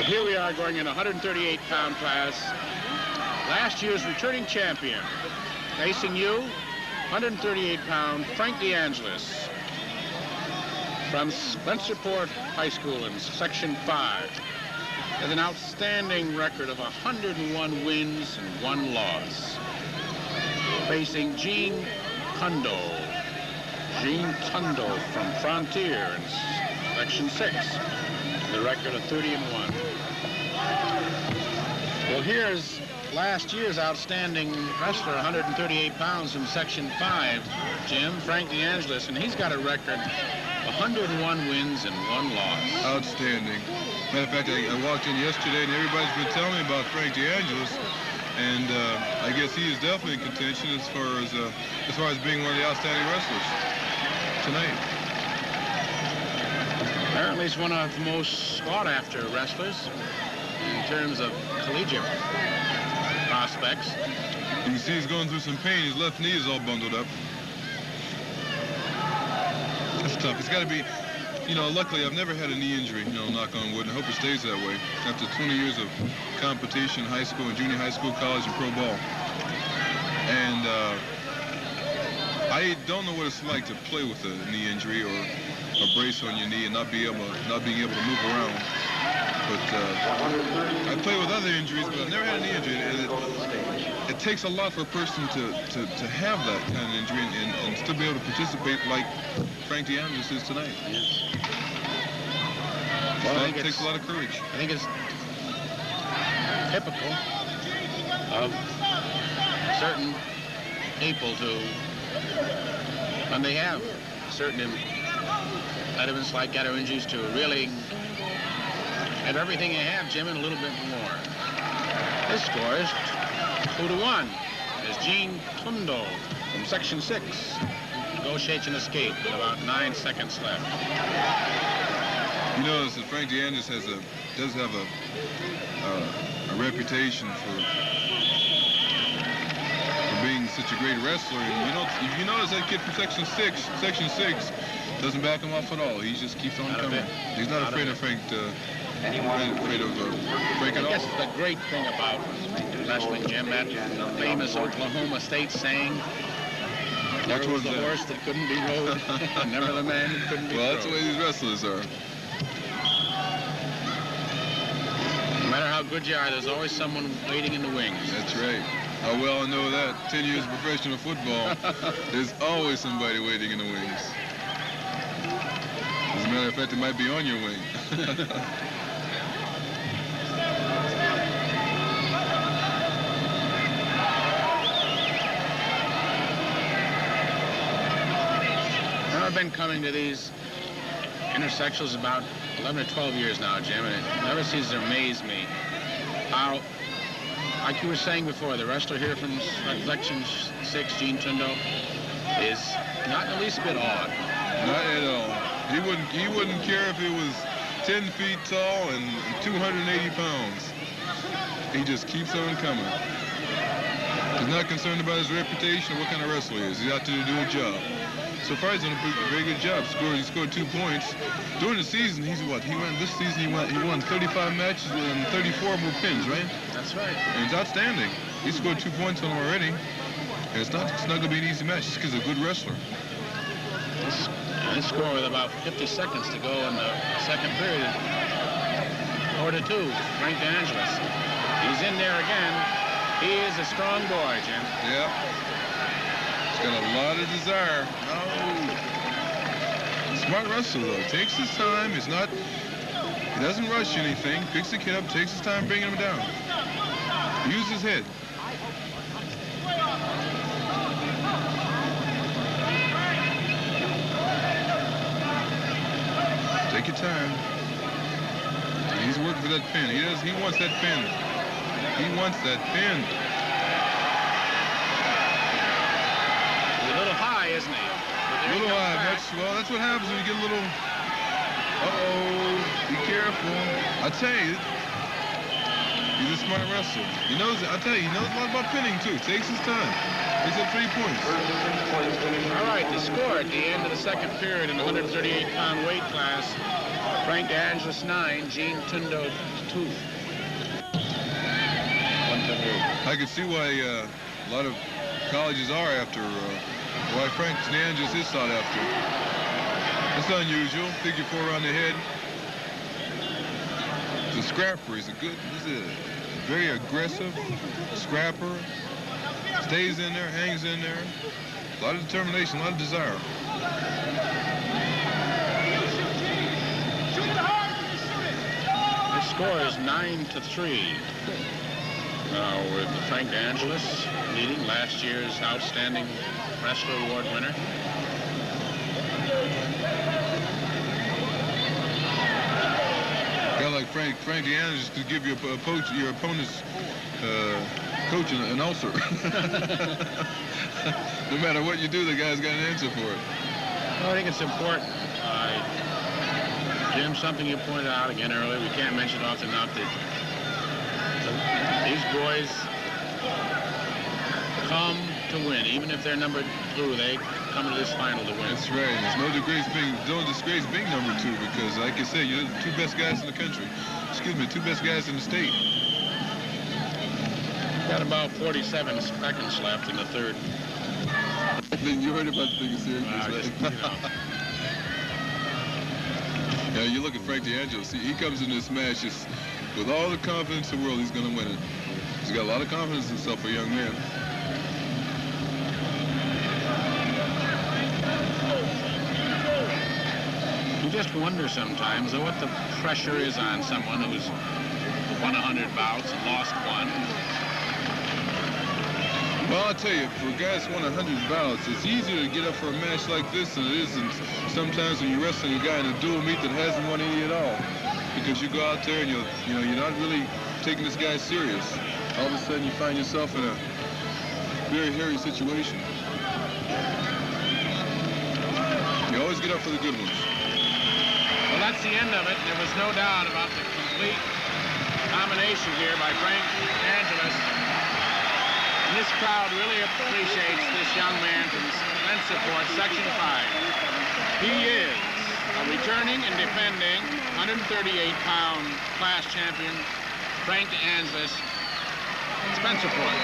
But here we are going in 138-pound class. Last year's returning champion. Facing you, 138-pound Frank DeAngelis from Spencerport High School in Section 5. Has an outstanding record of 101 wins and 1 loss. Facing Gene Tundo. Gene Tundo from Frontier in Section 6. The record of 30-1. Well, here's last year's outstanding wrestler, 138 pounds from Section 5, Jim, Frank DeAngelis, and he's got a record 101 wins and 1 loss. Outstanding. Matter of fact, I walked in yesterday and everybody's been telling me about Frank DeAngelis, and I guess he is definitely in contention as far as being one of the outstanding wrestlers tonight. Apparently he's one of the most sought-after wrestlers in terms of collegiate prospects. You can see he's going through some pain. His left knee is all bundled up. That's tough. It's got to be, you know, luckily I've never had a knee injury, you know, knock on wood, and I hope it stays that way after 20 years of competition, high school and junior high school, college, and pro ball. And I don't know what it's like to play with a knee injury or a brace on your knee and not being able to move around. But I play with other injuries, but I've never had a knee injury. And it takes a lot for a person to have that kind of injury and still be able to participate like Frank DeAngelis is tonight. Yes. Well, It takes a lot of courage. I think it's typical of certain people when they have certain impediments like goiter injuries, to really have everything you have, Jim, and a little bit more. This score is 2-1. As Gene Tundo from Section 6 negotiates an escape with about 9 seconds left. You notice that Frank DeAngelis does have a reputation for being such a great wrestler. And if you notice that kid from Section 6 doesn't back him off at all. He just keeps on coming. He's not afraid of Frank. Afraid of Frank at all. I guess the great thing about wrestling, Jim, that famous Oklahoma State saying, "Never was the horse that couldn't be rode, never the man that couldn't be Well, rode." that's the way these wrestlers are. No matter how good you are, there's always someone waiting in the wings. That's right. How well I know that. 10 years of professional football, there's always somebody waiting in the wings. As a matter of fact, it might be on your wing. I've been coming to these intersections about 11 or 12 years now, Jim, and it never ceases to amaze me how, like you were saying before, the wrestler here from Section 6, Gene Tundo, is not the least bit odd. Not at all. He wouldn't care if it was 10 feet tall and 280 pounds. He just keeps on coming. He's not concerned about his reputation or what kind of wrestler he is. He's out there to do a job. So far, he's done a very good job. He scored 2 points. During the season, this season he won 35 matches and 34 more pins, right? That's right. And it's outstanding. He scored 2 points on him already. And it's not going to be an easy match just because he's a good wrestler. This score with about 50 seconds to go in the second period. 4-2, Frank DeAngelis. He's in there again. He is a strong boy, Jim. Yeah. He's got a lot of desire. Oh. Smart wrestler, though. Takes his time. He doesn't rush anything. Picks the kid up, takes his time bringing him down. Use his head. Take your time. He's working for that pin. He wants that pin. He wants that pin. He's a little high, isn't he? A little high. That's what happens when you get a little... Uh-oh. Be careful. I tell you, he's a smart wrestler. He knows a lot about pinning, too. Takes his time. He's at 3 points. All right, the score at the end of the second period in the 138-pound weight class, Frank DeAngelis 9, Gene Tundo 2. 1:38. I can see why a lot of colleges are after, why Frank DeAngelis is sought after. It's unusual. Figure 4 on the head. The scrapper is he's a very aggressive scrapper. Stays in there, hangs in there. A lot of determination, a lot of desire. The score is 9-3. Now with Frank DeAngelis leading, last year's Outstanding Wrestler Award winner. A guy like Frank DeAngelis could give you your opponent's coach an ulcer. No matter what you do, the guy's got an answer for it. Well, I think it's important. Jim, something you pointed out again earlier, we can't mention it often enough, that these boys come to win. Even if they're number 2, they come to this final to win. That's right. There's no disgrace being number 2, because, like I said, you're the 2 best guys in the country. Excuse me, 2 best guys in the state. Got about 47 seconds left in the third. You heard about the thing in Syracuse, right? Yeah, you look at Frank DeAngelis. He comes in this match just with all the confidence in the world he's going to win it. He's got a lot of confidence in himself for a young man. You just wonder sometimes what the pressure is on someone who's won 100 bouts and lost 1. Well, I'll tell you, for guys who won 100 bouts, it's easier to get up for a match like this than it is sometimes when you're wrestling a guy in a dual meet that hasn't won any at all. Because you go out there and you're not really taking this guy serious. All of a sudden you find yourself in a very hairy situation. You always get up for the good ones. Well, that's the end of it. There was no doubt about the complete domination here by Frank DeAngelis. And this crowd really appreciates this young man from Spencerport, Section 5. He is a returning and defending 138-pound class champion, Frank DeAngelis, Spencerport.